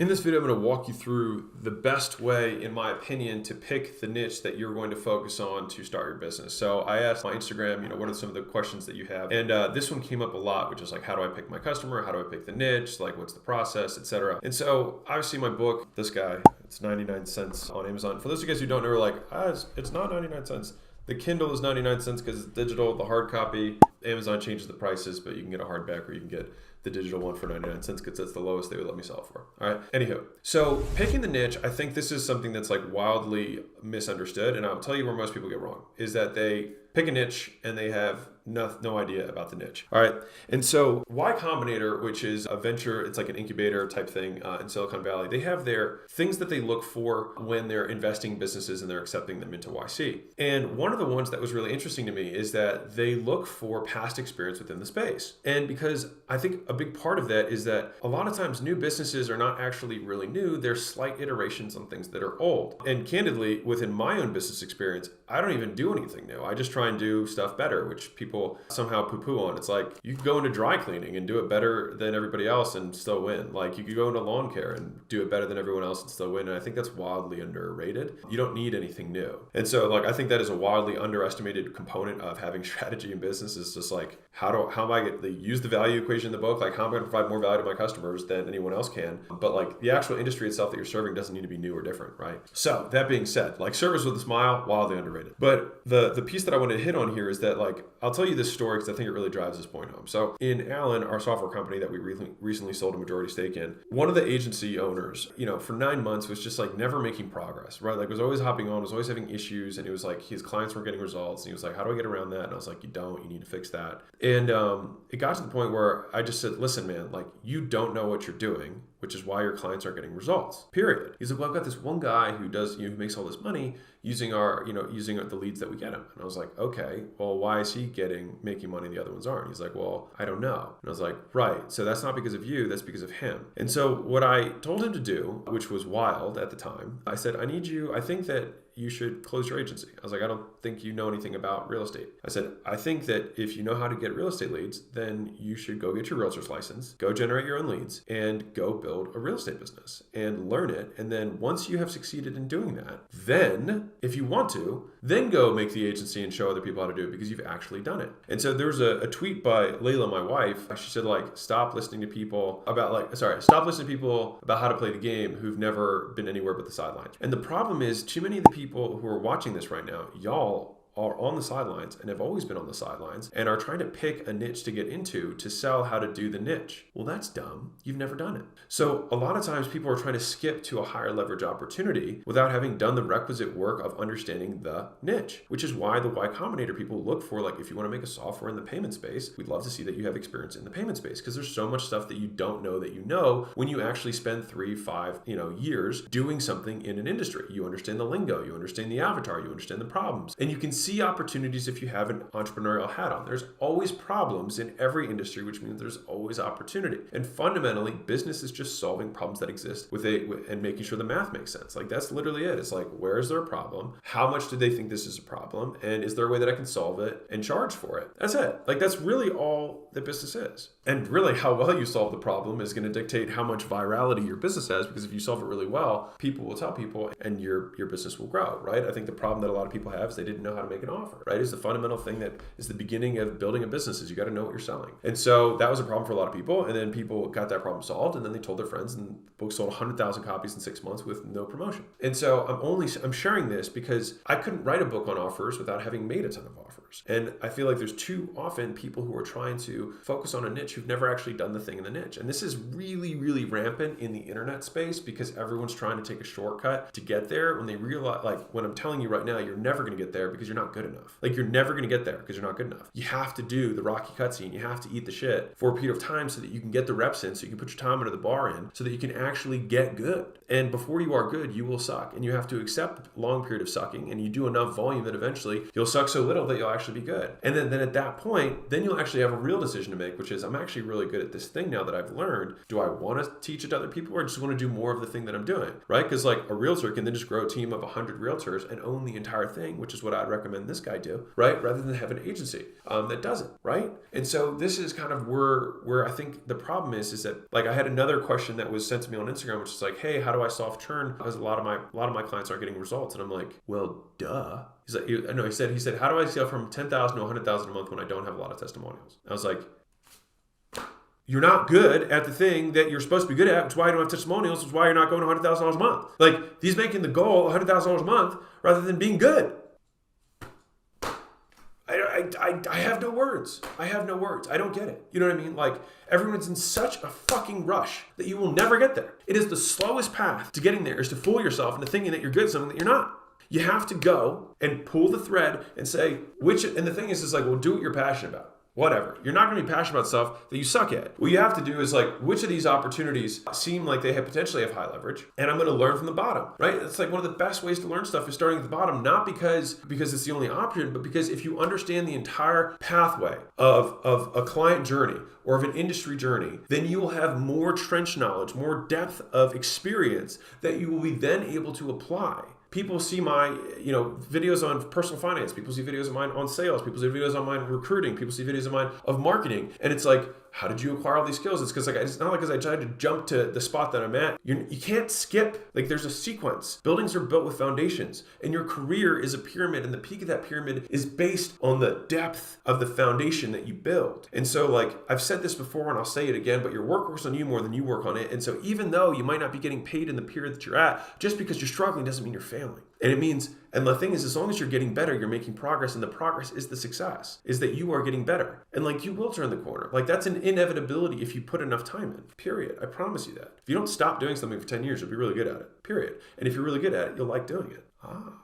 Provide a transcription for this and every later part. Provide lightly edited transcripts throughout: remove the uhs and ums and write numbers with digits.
In this video, I'm going to walk you through the best way, in my opinion, to pick the niche that you're going to focus on to start your business. So I asked my Instagram, what are some of the questions that you have? And this one came up a lot, which is like, how do I pick my customer? How do I pick the niche? Like, what's the process, etc. And so obviously my book, this guy, it's 99 cents on Amazon. For those of you guys who don't know, are like, it's not 99 cents. The Kindle is 99 cents because it's digital. The hard copy, Amazon changes the prices, but you can get a hardback or you can get the digital one for 99 cents because that's the lowest they would let me sell it for. All right. Anywho, so picking the niche, I think this is something that's like wildly misunderstood. And I'll tell you where most people get wrong is that they pick a niche and they have no idea about the niche. All right. And so Y Combinator, which is a venture, it's like an incubator type thing in Silicon Valley. They have their things that they look for when they're investing businesses and they're accepting them into YC. And one of the ones that was really interesting to me is that they look for past experience within the space. And because I think a big part of that is that a lot of times new businesses are not actually really new. They're slight iterations on things that are old. And candidly, within my own business experience, I don't even do anything new. I just try and do stuff better, which people somehow poo-poo on. It's like you could go into dry cleaning and do it better than everybody else and still win. Like you could go into lawn care and do it better than everyone else and still win. And I think that's wildly underrated. You don't need anything new. And so like I think that is a wildly underestimated component of having strategy in business is just like how am I going to use the value equation in the book? Like how am I going to provide more value to my customers than anyone else can? But like the actual industry itself that you're serving doesn't need to be new or different, right? So that being said, like service with a smile, wildly underrated. But the piece that I wanted to hit on here is that like I'll tell you this story because I think it really drives this point home. So in Allen, our software company that we recently sold a majority stake in, one of the agency owners, for 9 months was just like never making progress, right? Like was always hopping on, was always having issues. And it was like his clients weren't getting results. And he was like, how do I get around that? And I was like, you need to fix that. And it got to the point where I just said, listen, man, like you don't know what you're doing, which is why your clients aren't getting results, period. He's like, well, I've got this one guy who does, who makes all this money using using the leads that we get him. And I was like, okay, well, why is he making money and the other ones aren't? He's like, well, I don't know. And I was like, right. So that's not because of you, that's because of him. And so what I told him to do, which was wild at the time, I said, I think that you should close your agency. I was like, I don't think you know anything about real estate. I said, I think that if you know how to get real estate leads, then you should go get your realtor's license, go generate your own leads, and go build a real estate business and learn it. And then once you have succeeded in doing that, then if you want to, then go make the agency and show other people how to do it because you've actually done it. And so there was a tweet by Layla, my wife. She said stop listening to people about how to play the game who've never been anywhere but the sidelines. And the problem is too many of the people who are watching this right now, y'all are on the sidelines and have always been on the sidelines and are trying to pick a niche to get into to sell how to do the niche. Well, that's dumb. You've never done it. So a lot of times people are trying to skip to a higher leverage opportunity without having done the requisite work of understanding the niche, which is why the Y Combinator people look for, like, if you want to make a software in the payment space, we'd love to see that you have experience in the payment space because there's so much stuff that you don't know that you know when you actually spend 3-5 years doing something in an industry. You understand the lingo, you understand the avatar, you understand the problems, and you can see opportunities if you have an entrepreneurial hat on. There's always problems in every industry, which means there's always opportunity. And fundamentally, business is just solving problems that exist and making sure the math makes sense. Like that's literally it. It's like, where is there a problem? How much do they think this is a problem? And is there a way that I can solve it and charge for it? That's it. Like that's really all that business is. And really how well you solve the problem is going to dictate how much virality your business has, because if you solve it really well, people will tell people and your business will grow, right? I think the problem that a lot of people have is they didn't know how to make an offer, right? Is the fundamental thing that is the beginning of building a business is you got to know what you're selling. And so that was a problem for a lot of people. And then people got that problem solved and then they told their friends and the book sold 100,000 copies in 6 months with no promotion. And so I'm sharing this because I couldn't write a book on offers without having made a ton of offers. And I feel like there's too often people who are trying to focus on a niche who've never actually done the thing in the niche. And this is really, really rampant in the internet space because everyone's trying to take a shortcut to get there when they realize, like when I'm telling you right now, you're never going to get there because you're not good enough. Like you're never going to get there because you're not good enough. You have to do the rocky cutscene. You have to eat the shit for a period of time so that you can get the reps in, so you can put your time under the bar in, so that you can actually get good. And before you are good, you will suck. And you have to accept a long period of sucking, and you do enough volume that eventually you'll suck so little that you'll actually be good. And then at that point, then you'll actually have a real decision to make, which is I'm actually really good at this thing now that I've learned. Do I want to teach it to other people, or just want to do more of the thing that I'm doing, right? Because like a realtor can then just grow a team of 100 realtors and own the entire thing, which is what I'd recommend this guy do, right? Rather than have an agency that does it, right? And so this is kind of where I think the problem is that like I had another question that was sent to me on Instagram, which is like, hey, how do I solve churn? Because a lot of my clients aren't getting results. And I'm like, well, duh. He's like, no, he said, how do I scale from 10,000 to 100,000 a month when I don't have a lot of testimonials? I was like, you're not good at the thing that you're supposed to be good at, which is why you don't have testimonials, which is why you're not going to $100,000 a month. Like, he's making the goal $100,000 a month rather than being good. I have no words. I have no words. I don't get it. You know what I mean? Like, everyone's in such a fucking rush that you will never get there. It is the slowest path to getting there is to fool yourself into thinking that you're good at something that you're not. You have to go and pull the thread and say, and the thing is like, well, do what you're passionate about. Whatever. You're not going to be passionate about stuff that you suck at. What you have to do is like, which of these opportunities seem like they potentially have high leverage, and I'm going to learn from the bottom, right? It's like one of the best ways to learn stuff is starting at the bottom, not because it's the only option, but because if you understand the entire pathway of a client journey or of an industry journey, then you will have more trench knowledge, more depth of experience that you will be then able to apply. People see my, videos on personal finance. People see videos of mine on sales. People see videos on mine recruiting. People see videos of mine of marketing. And it's like, how did you acquire all these skills? It's because it's not like because I tried to jump to the spot that I'm at. You can't skip. Like, there's a sequence. Buildings are built with foundations, and your career is a pyramid, and the peak of that pyramid is based on the depth of the foundation that you build. And so, like, I've said this before, and I'll say it again, but your work works on you more than you work on it. And so even though you might not be getting paid in the period that you're at, just because you're struggling doesn't mean you're failing. And the thing is, as long as you're getting better, you're making progress, and the progress is the success, is that you are getting better. And like, you will turn the corner. Like, that's an inevitability if you put enough time in, period. I promise you that. If you don't stop doing something for 10 years, you'll be really good at it, period. And if you're really good at it, you'll like doing it.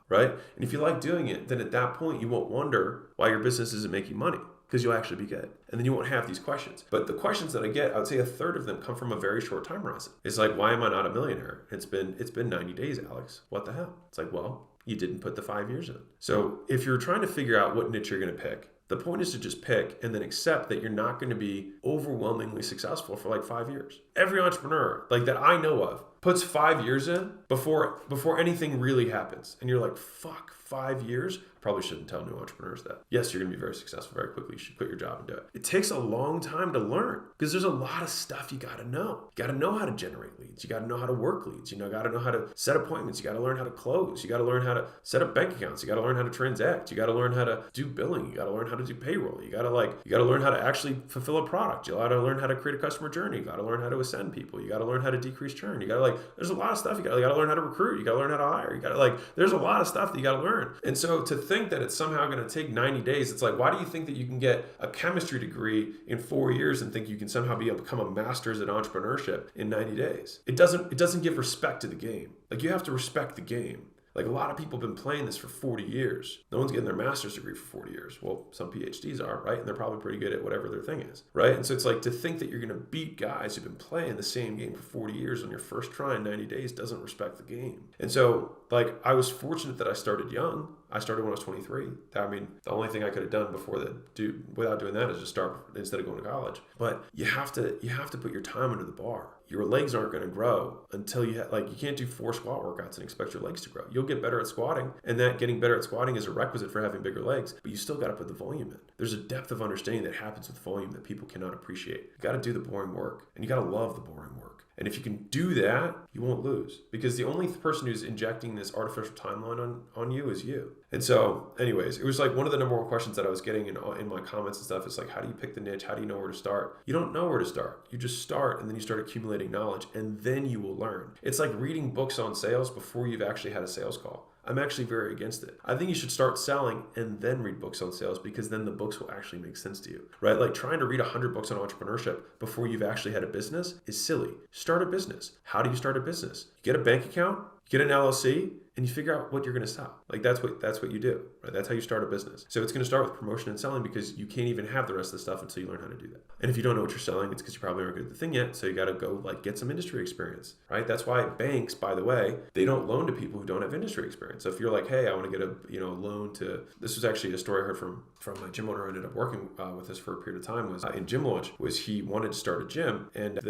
Right? And if you like doing it, then at that point, you won't wonder why your business isn't making money, because you'll actually be good. And then you won't have these questions. But the questions that I get, I would say a third of them come from a very short time horizon. It's like, why am I not a millionaire? It's been 90 days, Alex. What the hell? It's like, well, you didn't put the 5 years in. So if you're trying to figure out what niche you're going to pick, the point is to just pick and then accept that you're not going to be overwhelmingly successful for like 5 years. Every entrepreneur like that I know of puts 5 years in before anything really happens. And you're like, fuck, 5 years? Probably shouldn't tell new entrepreneurs that. Yes, you're going to be very successful very quickly. You should quit your job and do it. It takes a long time to learn because there's a lot of stuff you got to know. You got to know how to generate leads. You got to know how to work leads. You got to know how to set appointments. You got to learn how to close. You got to learn how to set up bank accounts. You got to learn how to transact. You got to learn how to do billing. You got to learn how to do payroll. You got to learn how to actually fulfill a product. You got to learn how to create a customer journey. You got to learn how to ascend people. You got to learn how to decrease churn. You got to there's a lot of stuff. You got to learn how to recruit. You got to learn how to hire. You got to there's a lot of stuff that you got to learn. And so to think that it's somehow going to take 90 days, it's like, why do you think that you can get a chemistry degree in 4 years and think you can somehow become a master's at entrepreneurship in 90 days? It doesn't give respect to the game. Like, you have to respect the game. Like, a lot of people have been playing this for 40 years. No one's getting their master's degree for 40 years. Well, some PhDs are, right? And they're probably pretty good at whatever their thing is, right? And so it's like, to think that you're going to beat guys who've been playing the same game for 40 years on your first try in 90 days doesn't respect the game. And so, like, I was fortunate that I started young. I started when I was 23. I mean, the only thing I could have done without doing that is just start instead of going to college. But you have to put your time under the bar. Your legs aren't going to grow until you can't do 4 squat workouts and expect your legs to grow. You'll get better at squatting, and that getting better at squatting is a requisite for having bigger legs, but you still got to put the volume in. There's a depth of understanding that happens with volume that people cannot appreciate. You got to do the boring work, and you got to love the boring work. And if you can do that, you won't lose, because the only person who's injecting this artificial timeline on you is you. And so anyways, it was like one of the number one questions that I was getting in my comments and stuff. It's like, how do you pick the niche? How do you know where to start? You don't know where to start. You just start, and then you start accumulating knowledge, and then you will learn. It's like reading books on sales before you've actually had a sales call. I'm actually very against it. I think you should start selling and then read books on sales, because then the books will actually make sense to you, right? Like, trying to read 100 books on entrepreneurship before you've actually had a business is silly. Start a business. How do you start a business? You get a bank account, you get an LLC, and you figure out what you're going to sell. Like that's what you do, right? That's how you start a business. So it's going to start with promotion and selling, because you can't even have the rest of the stuff until you learn how to do that. And if you don't know what you're selling, it's because you probably aren't good at the thing yet. So you got to go like get some industry experience, right? That's why banks, by the way, they don't loan to people who don't have industry experience. So if you're like, hey, I want to get a loan to, this was actually a story I heard from my gym owner who ended up working with us for a period of time, was in gym launch, was he wanted to start a gym and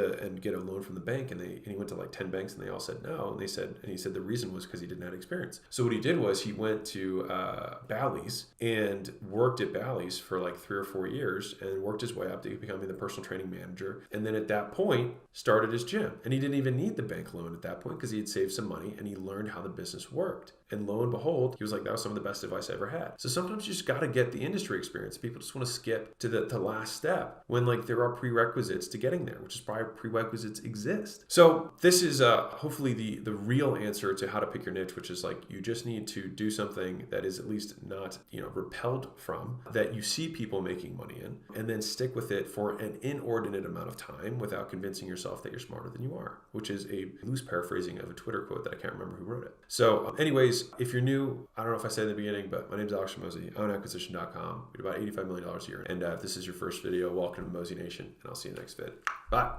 get a loan from the bank, and he went to like 10 banks and they all said no, and he said the reason was because he didn't have experience. So what he did was he went to Bally's and worked at Bally's for like 3 or 4 years and worked his way up to becoming the personal training manager, and then at that point started his gym. And he didn't even need the bank loan at that point because he had saved some money and he learned how the business worked. And lo and behold, he was like, that was some of the best advice I ever had. So sometimes you just got to get the industry experience. People just want to skip to the last step when like there are prerequisites to getting there, which is why prerequisites exist. So this is hopefully the real answer to how to pick your niche, which is like you just need to do something that is at least not repelled from, that you see people making money in, and then stick with it for an inordinate amount of time without convincing yourself that you're smarter than you are, which is a loose paraphrasing of a Twitter quote that I can't remember who wrote it. So anyways, if you're new, I don't know if I said in the beginning, but my name is Alex Hormozi. I own acquisition.com. We do about $85 million a year. And if this is your first video, welcome to Mozi Nation, and I'll see you in the next vid. Bye.